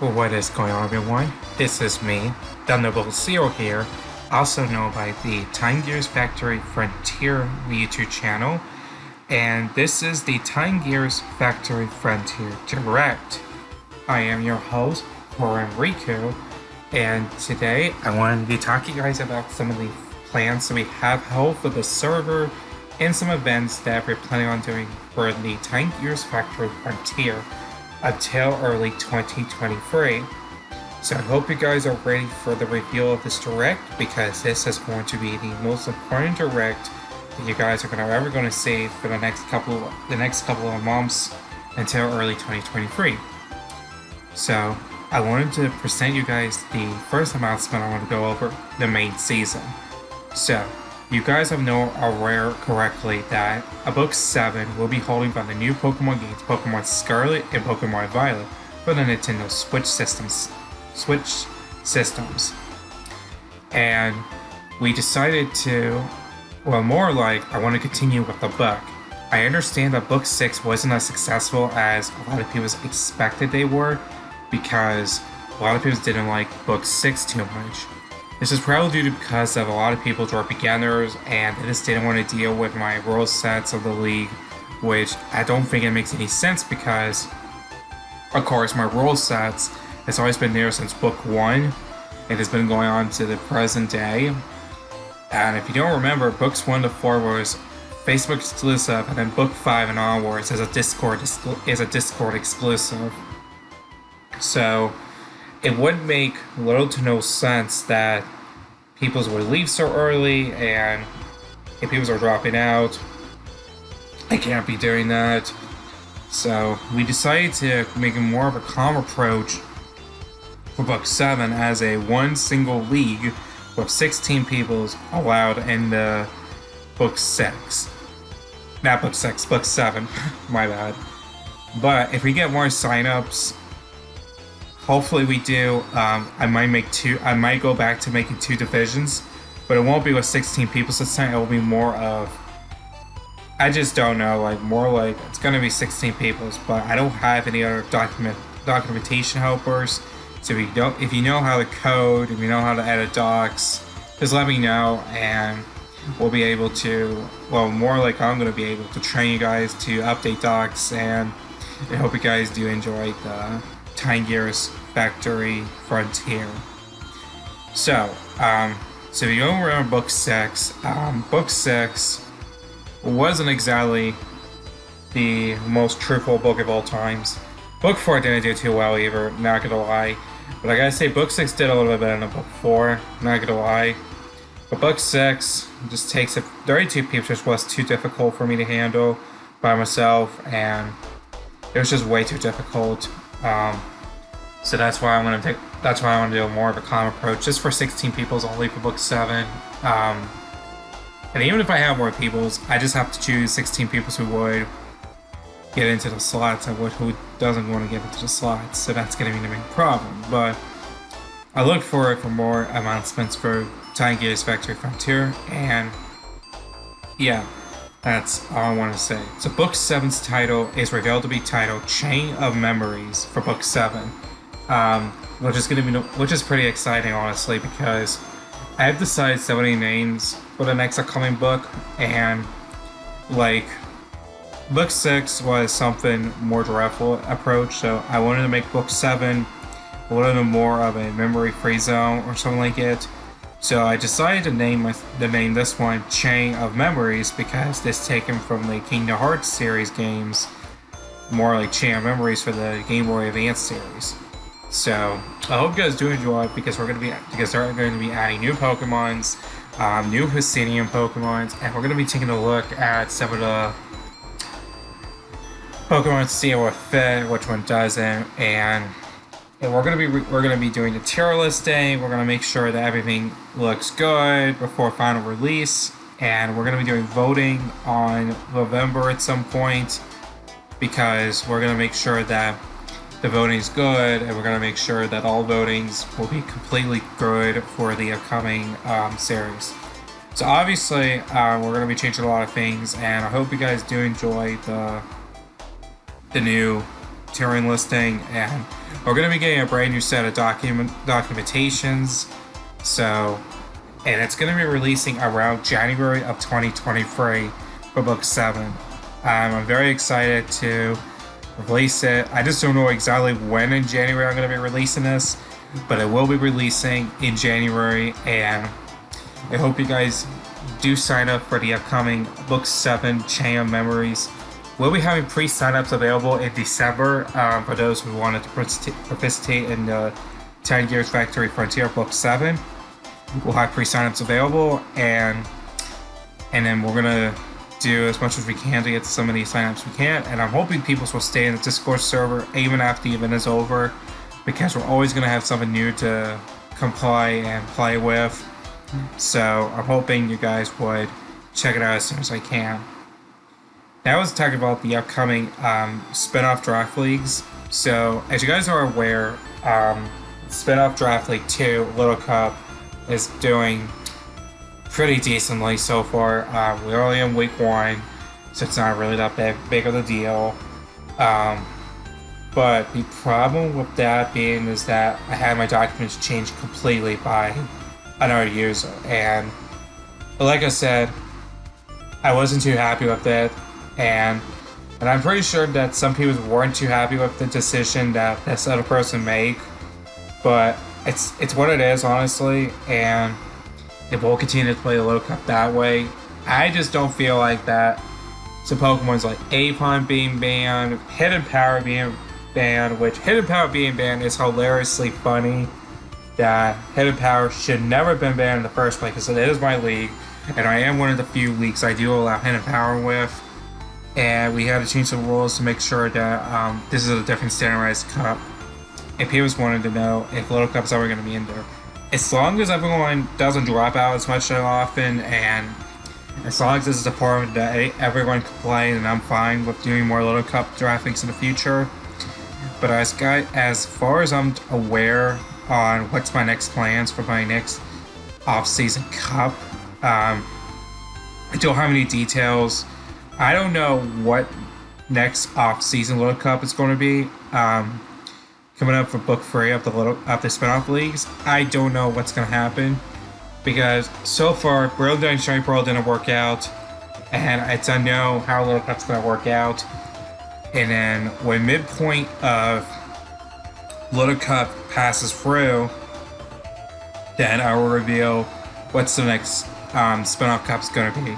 Well, what is going on, everyone? This is me, the Noble Zero here, also known by the Time Gears Factory Frontier YouTube channel, and this is the Time Gears Factory Frontier Direct. I am your host, Corrin, and today I wanted to be talking to you guys about some of the plans that we have held for the server and some events that we're planning on doing for the Time Gears Factory Frontier until early 2023. So I hope you guys are ready for the reveal of this direct, because this is going to be the most important direct that you guys are ever going to see for the next couple of months until early 2023. So I wanted to present you guys the first announcement. I want to go over the main season. So you guys have aware correctly that a book 7 will be holding by the new Pokemon games, Pokemon Scarlet and Pokemon Violet, for the Nintendo Switch systems. And we decided to, well, more like, I want to continue with the book. I understand that book 6 wasn't as successful as a lot of people expected they were, because a lot of people didn't like book 6 too much. This is probably due to because of a lot of people who are beginners and they just didn't want to deal with my rule sets of the league, which I don't think it makes any sense, because of course my rule sets has always been there since book 1 and has been going on to the present day. And if you don't remember, books 1 to 4 was Facebook exclusive, and then book 5 and onwards is a Discord exclusive. So it would make little to no sense that people would leave so early, and if people are dropping out, I can't be doing that. So we decided to make a more of a calm approach for book 7 as a one single league with 16 people allowed in the book 6. Not book 6, book 7, my bad. But if we get more signups, hopefully we do. I might go back to making 2 divisions, but it won't be with 16 people this time. It will be more of, I just don't know, like more like it's gonna be 16 people, but I don't have any other documentation helpers. So if you know how to code, if you know how to edit docs, just let me know, and we'll be able to. Well, more like I'm gonna be able to train you guys to update docs, and I hope you guys do enjoy the Time Gears Factory Frontier. So if you don't remember book 6, book 6 wasn't exactly the most truthful book of all times. Book 4 didn't do too well either, not gonna lie. But I gotta say, book 6 did a little bit better than book 4, not gonna lie. But book 6 just takes 32 people, just was too difficult for me to handle by myself, and it was just way too difficult. So that's why I want to do more of a calm approach, just for 16 people's only for book 7. And even if I have more people's, I just have to choose 16 people who would get into the slots and who doesn't want to get into the slots. So that's going to be the main problem. But I look forward for more announcements for Time Gears Factory Frontier, and yeah, that's all I want to say. So book 7's title is revealed to be titled Chain of Memories for book 7. Which is pretty exciting, honestly, because I have decided so many names for the next upcoming book, and like book 6 was something more dreadful approach, so I wanted to make book 7 a little bit more of a memory-free zone or something like it. So I decided to name this one Chain of Memories, because this taken from the Kingdom Hearts series games, more like Chain of Memories for the Game Boy Advance series. So I hope you guys do enjoy it, because they're going to be adding new Pokemons, new Hisuian Pokemons, and we're going to be taking a look at some of the Pokemon to see what fit, which one doesn't, and we're going to be doing the tier listing. We're going to make sure that everything looks good before final release, and we're going to be doing voting on November at some point, because we're going to make sure that the voting's good, and we're going to make sure that all votings will be completely good for the upcoming series. So obviously, we're going to be changing a lot of things, and I hope you guys do enjoy the new touring listing, and we're going to be getting a brand new set of documentations. So, and it's going to be releasing around January of 2023 for book 7. I'm very excited to release it. I just don't know exactly when in January I'm going to be releasing this, but it will be releasing in January, and I hope you guys do sign up for the upcoming book 7 Chain of Memories. We'll be having pre-signups available in December for those who wanted to participate in the 10 Years Factory Frontier book 7. We'll have pre-signups available, and then we're gonna do as much as we can to get some of these signups we can. And I'm hoping people will stay in the Discord server even after the event is over, because we're always gonna have something new to comply and play with. So I'm hoping you guys would check it out as soon as I can. Now let's talk about the upcoming spin-off draft leagues. So as you guys are aware, spin-off draft league 2 Little Cup is doing pretty decently so far. We're only in week 1, so it's not really that big of a deal. But the problem with that being is that I had my documents changed completely by another user, and like I said, I wasn't too happy with it, and I'm pretty sure that some people weren't too happy with the decision that this other person made, but it's what it is, honestly, and it will continue to play the Little Cup that way. I just don't feel like that. So Pokemon's like Apon being banned, Hidden Power being banned, which Hidden Power being banned is hilariously funny. That Hidden Power should never have been banned in the first place, because it is my league, and I am one of the few leagues I do allow Hidden Power with. And we had to change the rules to make sure that this is a different standardized cup. If people wanted to know if Little Cup's ever going to be in there, as long as everyone doesn't drop out as much so often, and as long as this is a format that everyone can play, then I'm fine with doing more Little Cup draft leagues in the future. But as far as I'm aware on what's my next plans for my next off-season cup, I don't have any details. I don't know what next off-season Little Cup is going to be coming up for book 3 of the spin-off leagues. I don't know what's going to happen, because so far Brilliant and Shiny Pearl didn't work out, and I don't know how Little Cup's going to work out. And then when midpoint of Little Cup passes through, then I will reveal what's the next spin-off cup's going to be.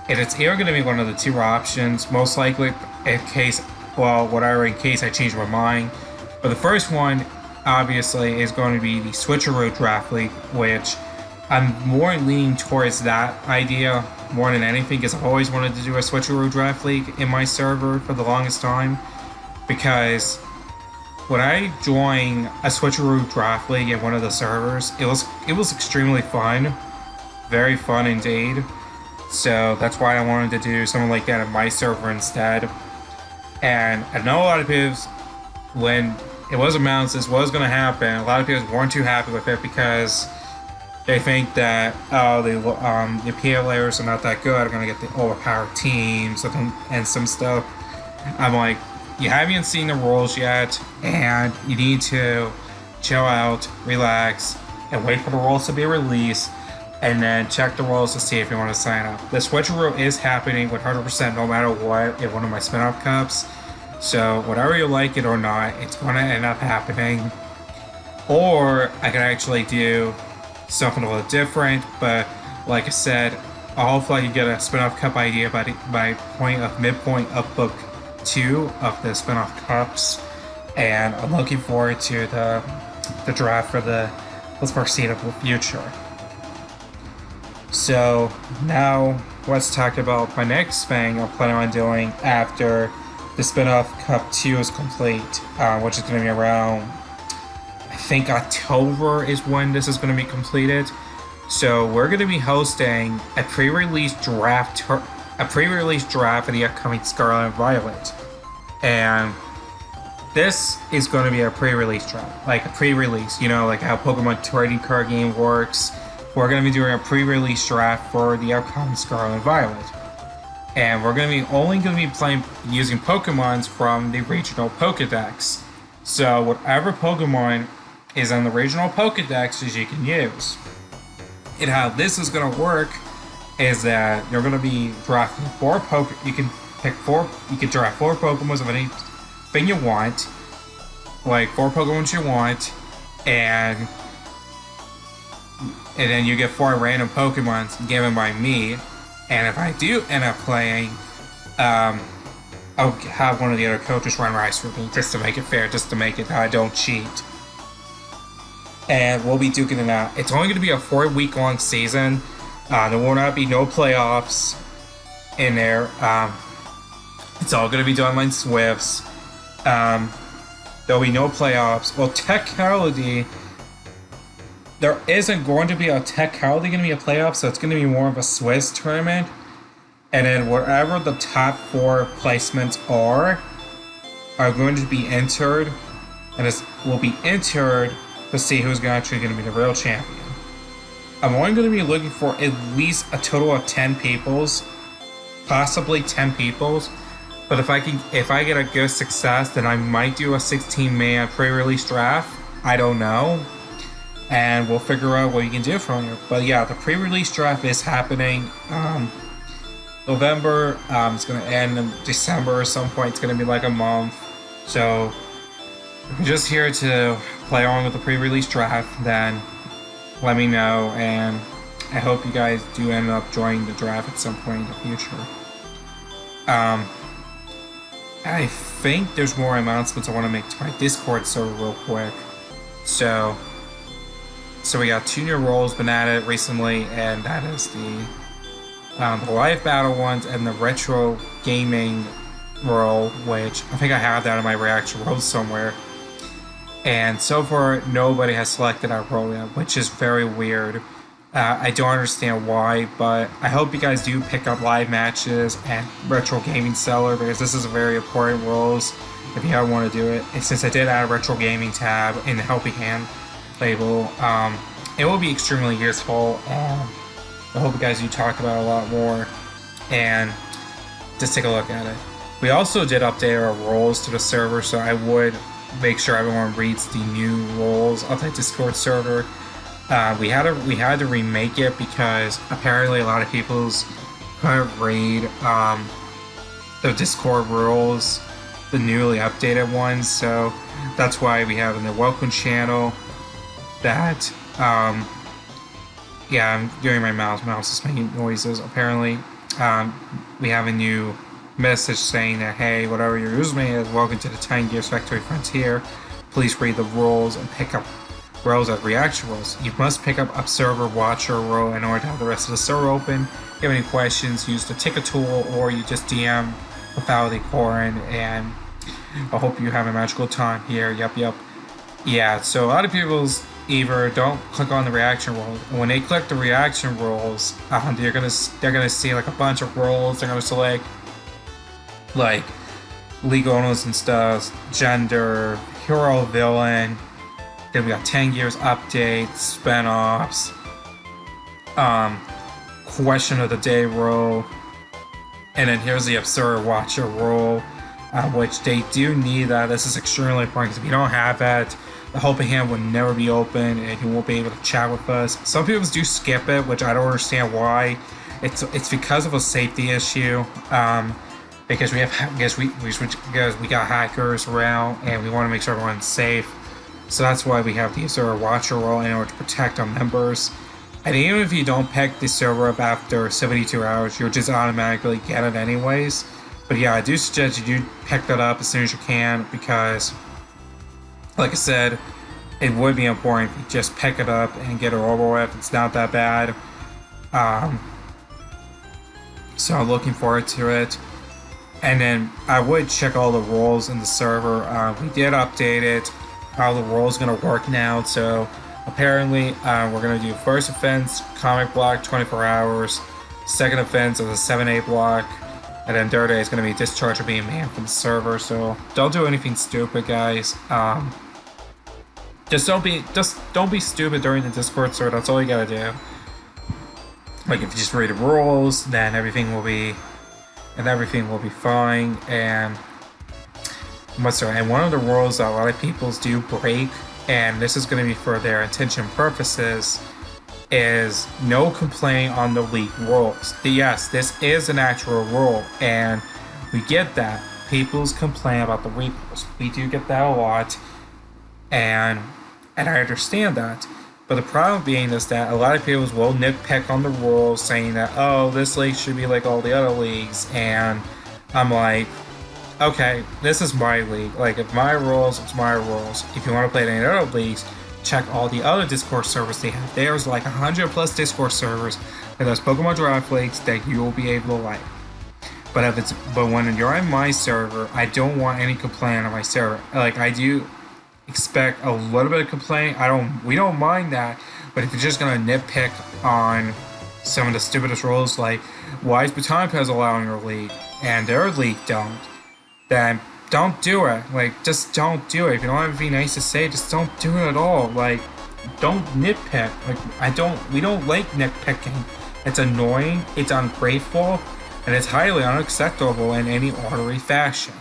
And it's either going to be one of the 2 options, most likely in case I change my mind. But the first one, obviously, is going to be the Switcheroo Draft League, which I'm more leaning towards that idea more than anything, because I've always wanted to do a Switcheroo Draft League in my server for the longest time. Because when I joined a Switcheroo Draft League in one of the servers, it was extremely fun, very fun indeed. So that's why I wanted to do something like that in my server instead. And I know a lot of people, when it was announced this was going to happen, a lot of people weren't too happy with it, because they think that the PL layers are not that good, are going to get the overpowered teams and some stuff. I'm like, you haven't seen the rules yet, and you need to chill out, relax, and wait for the rules to be released, and then check the rules to see if you want to sign up. The Switcheroo is happening 100% no matter what in one of my spin-off cups. So whether you like it or not, it's going to end up happening. Or I can actually do something a little different, but like I said, hopefully I can get a spin-off cup idea by midpoint of book 2 of the spin-off cups. And I'm looking forward to the draft for the foreseeable future. So now let's talk about my next thing I'm planning on doing after the spin-off Cup 2 is complete, which is going to be around, I think October is when this is going to be completed. So we're going to be hosting a pre-release draft of the upcoming Scarlet and Violet. And this is going to be a pre-release draft, like a pre-release, like how Pokemon trading card game works. We're going to be doing a pre-release draft for the upcoming Scarlet and Violet. and we're only gonna be playing using Pokemons from the regional Pokedex. So whatever Pokemon is on the regional Pokedex you can use. And how this is gonna work is that you're gonna be drafting you can draft 4 Pokemon of anything you want, like 4 Pokemon you want, and then you get 4 random Pokemon given by me. And if I do end up playing, I'll have one of the other coaches run Rice for me, just to make it fair, just to make it that I don't cheat. And we'll be duking it out. It's only going to be a 4-week-long season. There will not be no playoffs in there. It's all going to be done like Swifts. There'll be no playoffs. Well, technically, there isn't going to be a playoff, so it's going to be more of a Swiss tournament. And then whatever the top 4 placements are going to be entered, and it will be entered to see who's actually going to be the real champion. I'm only going to be looking for at least a total of 10 peoples, possibly 10 peoples. But if I get a good success, then I might do a 16-man pre-release draft. I don't know. And we'll figure out what you can do from here. But yeah, the pre-release draft is happening November. It's going to end in December at some point. It's going to be like a month. So if you're just here to play along with the pre-release draft, then let me know. And I hope you guys do end up joining the draft at some point in the future. I think there's more announcements I want to make to my Discord server real quick. So we got 2 new roles been added recently, and that is the live battle ones and the retro gaming role, which I think I have that in my reaction role somewhere. And so far, nobody has selected that role yet, which is very weird. I don't understand why, but I hope you guys do pick up live matches and retro gaming seller, because this is a very important roles if you ever want to do it. And since I did add a retro gaming tab in the helping hand label, it will be extremely useful, and I hope you guys do talk about it a lot more and just take a look at it. We also did update our roles to the server, so I would make sure everyone reads the new roles of the Discord server. We had to remake it because apparently a lot of people's couldn't read the Discord rules, the newly updated ones. So that's why we have in the welcome channel that yeah, I'm doing my mouse is making noises. Apparently, we have a new message saying that, hey, whatever your username is, welcome to the 10 Gears Factory Frontier. Please read the rules and pick up roles as reaction roles. You must pick up Observer, Watcher role in order to have the rest of the server open. If you have any questions, use the ticket tool, or you just DM Lethality Corrin, and I hope you have a magical time here. Yep. Yeah, so a lot of people either don't click on the reaction roles, and when they click the reaction roles, they're gonna see like a bunch of roles. They're gonna select like league owners and stuff, gender, hero, villain. Then we got 10 Gears updates, spinoffs, question of the day role, and then here's the Observer Watcher role, which they do need that. This is extremely important because if you don't have that, the helping hand will never be open and you won't be able to chat with us. Some people do skip it, which I don't understand why. It's because of a safety issue. Because we got hackers around and we want to make sure everyone's safe. So that's why we have the Observer Watcher role in order to protect our members. And even if you don't pick the server up after 72 hours, you'll just automatically get it anyways. But yeah, I do suggest you do pick that up as soon as you can, because like I said, it would be important if you just pick it up and get it over with. It's not that bad. So I'm looking forward to it. And then I would check all the roles in the server. We did update it, how the role is going to work now. So apparently we're going to do first offense, comic block, 24 hours. Second offense is a 7-8 block. And then third day is going to be discharge or being banned from the server. So don't do anything stupid, guys. Just don't be stupid during the Discord server. That's all you got to do. Like if you just read the rules, then everything will be and everything will be fine. And and one of the rules that a lot of people do break, and this is going to be for their intention purposes, is no complaining on the league rules. Yes, this is an actual rule, and we get that. People's complain about the league rules. We do get that a lot, and I understand that. But the problem being is that a lot of people will nitpick on the rules, saying that, oh, this league should be like all the other leagues, and I'm like, okay, this is my league. Like, if my rules, it's my rules. If you want to play in any other leagues, check all the other Discord servers they have. There's like 100 plus Discord servers for those Pokemon Draft leagues that you will be able to like. But when you're on my server, I don't want any complaint on my server. Like, I do expect a little bit of complaint. We don't mind that. But if you're just gonna nitpick on some of the stupidest rules, like why is Baton Pass allowing your league and their league don't, then don't do it. Like, just don't do it. If you don't have anything nice to say, just don't do it at all. Like, don't nitpick. Like, we don't like nitpicking. It's annoying, it's ungrateful, and it's highly unacceptable in any orderly fashion.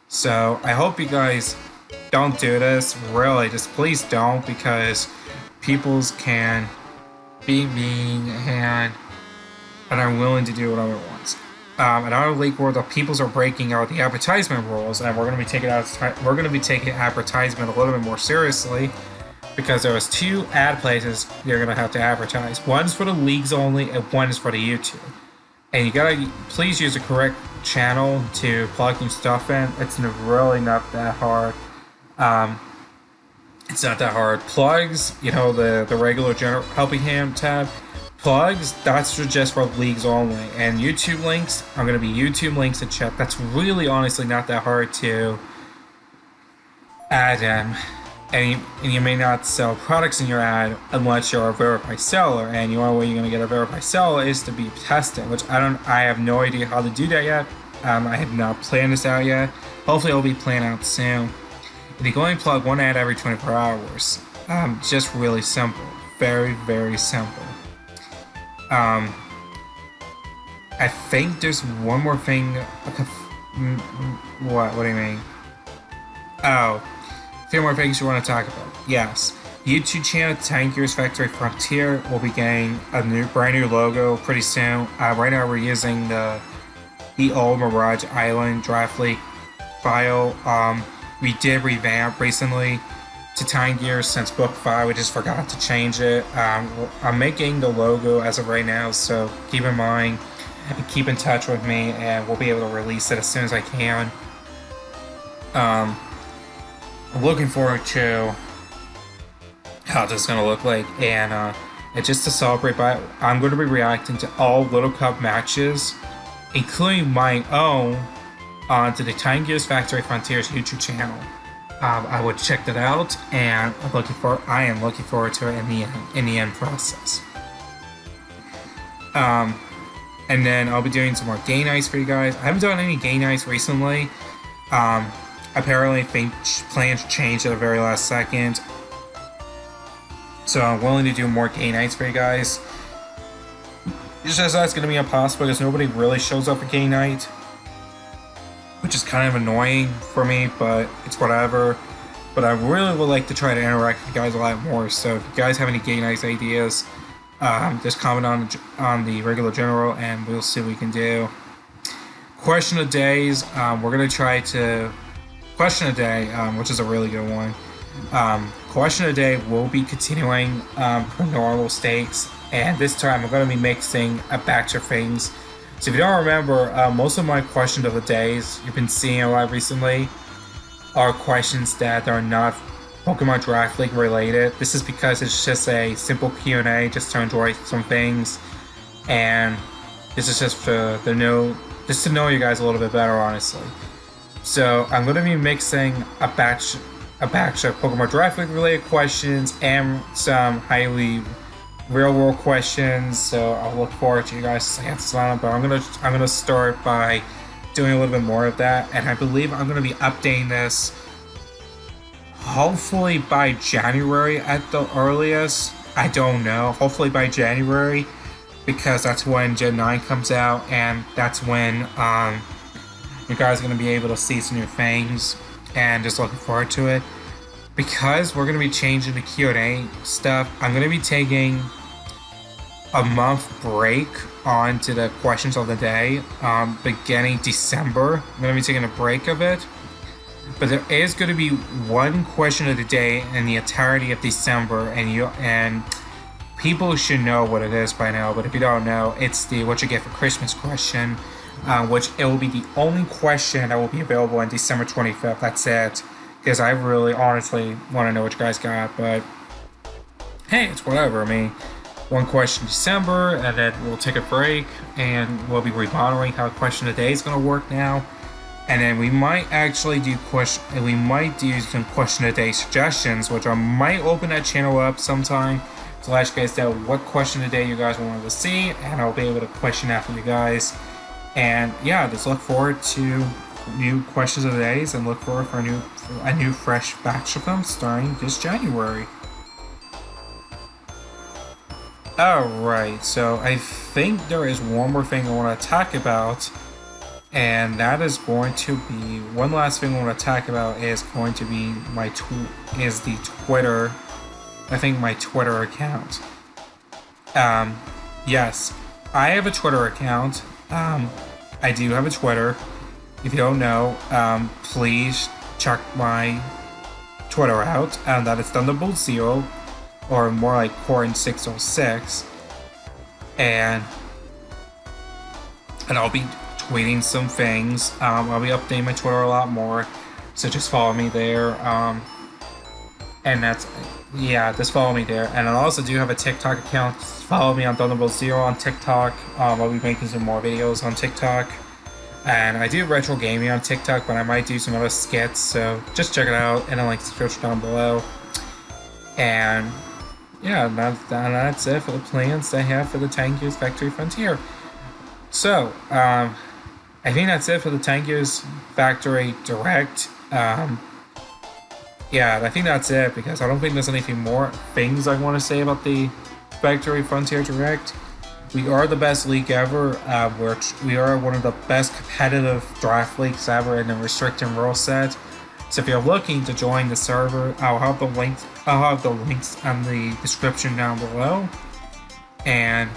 So, I hope you guys don't do this. Really, just please don't, because peoples can be mean and are willing to do whatever it wants. Another league where the peoples are breaking out the advertisement rules, and we're going to be taking advertisement a little bit more seriously, because there was 2 ad places you're going to have to advertise. One's for the leagues only, and one is for the YouTube. And you gotta please use the correct channel to plug your stuff in. It's really not that hard. It's not that hard. Plugs, the regular general helping hand tab. Plugs, that's just for leagues only. And YouTube links are going to be YouTube links and chat. That's really honestly not that hard to add in. And you may not sell products in your ad unless you're a verified seller. And the only way you're going to get a verified seller is to be tested, which I have no idea how to do that yet. I have not planned this out yet. Hopefully it'll be planned out soon. And you can only plug one ad every 24 hours. Just really simple. Very, very simple. I think there's one more thing. What do you mean? Oh, a few more things you want to talk about. Yes, YouTube channel Time Gears Factory Frontier will be getting a brand new logo pretty soon. Right now we're using the old Mirage Island Draft League file. We did revamp recently to Time Gears since Book 5. We just forgot to change it. I'm making the logo as of right now, so keep in mind and keep in touch with me, and we'll be able to release it as soon as I can. I'm looking forward to how this is going to look like, and just to celebrate, I'm going to be reacting to all Little Cup matches, including my own, onto the Time Gears Factory Frontiers YouTube channel. I would check that out, and I am looking forward to it in the end process. And then I'll be doing some more game nights for you guys. I haven't done any game nights recently. Apparently, plans changed at the very last second, so I'm willing to do more game nights for you guys. It's just that's going to be impossible because nobody really shows up for game night, which is kind of annoying for me, but it's whatever. But I really would like to try to interact with you guys a lot more, so if you guys have any game nights ideas, just comment on the regular general and we'll see what we can do. Question of days, we're going to try to... Question of day, which is a really good one. Question of the day will be continuing for normal stakes, and this time I'm going to be mixing a batch of things. So if you don't remember, most of my questions of the days you've been seeing a lot recently are questions that are not Pokemon Draft League related. This is because it's just a simple Q&A just to enjoy some things, and this is just to know you guys a little bit better, honestly. So I'm going to be mixing a batch of Pokemon Draft League related questions and some highly real world questions. So I'll look forward to you guys' answers on it. But I'm gonna start by doing a little bit more of that, and I believe I'm gonna be updating this hopefully by January at the earliest. I don't know. Hopefully by January. because that's when Gen 9 comes out, and that's when you guys are going to be able to see some new things, and just looking forward to it. Because we're going to be changing the Q&A stuff, I'm going to be taking a month break onto the questions of the day, beginning December. I'm going to be taking a break of it. But there is going to be one question of the day in the entirety of December, and people should know what it is by now. But if you don't know, it's the what you get for Christmas question, which it will be the only question that will be available on December 25th. That's it. Because I really honestly want to know what you guys got, but hey, it's whatever. I mean, one question in December, and then we'll take a break, and we'll be remodeling how question of the day is going to work now. And then we might actually do some question of the day suggestions, which I might open that channel up sometime to let you guys know what question of the day you guys wanted to see, and I'll be able to question that for you guys. And yeah, just look forward to new questions of the days, and look forward for a new fresh batch of them starting this January. Alright, so I think there is one more thing I want to talk about, and that is going to be one last thing I want to talk about is going to be the Twitter. I think my Twitter account. Yes, I have a Twitter account. I do have a Twitter. If you don't know, please check my Twitter out. That is Thunderbolt0, or more like Corrin 606. And I'll be tweeting some things. I'll be updating my Twitter a lot more. So just follow me there. And just follow me there. And I also do have a TikTok account. Follow me on Thunderbolt0 on TikTok. I'll be making some more videos on TikTok. And I do retro gaming on TikTok, but I might do some other skits, so just check it out in the link description down below. And yeah, that's it for the plans I have for the Tank Gears Factory Frontier. So, I think that's it for the Tank Gears Factory Direct. Yeah, I think that's it, because I don't think there's anything more things I want to say about the Factory Frontier Direct. We are the best league ever. We are one of the best competitive draft leagues ever in the restricted rule set. So if you're looking to join the server, I'll have the links in the description down below. And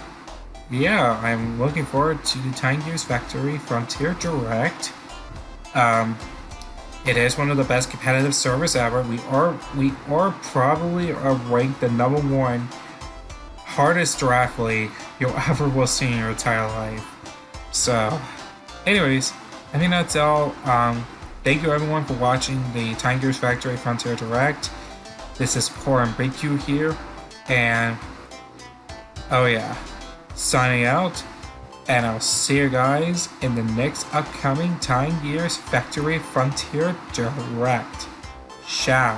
yeah, I'm looking forward to the Tank Gears Factory Frontier Direct. It is one of the best competitive servers ever. We are probably ranked the #1 hardest draft league you'll ever will see in your entire life. So, anyways, I think that's all. Thank you everyone for watching the Tank Gears Factory Frontier Direct. This is Corrin here, and oh yeah, signing out, and I'll see you guys in the next upcoming Tank Gears Factory Frontier Direct. Ciao.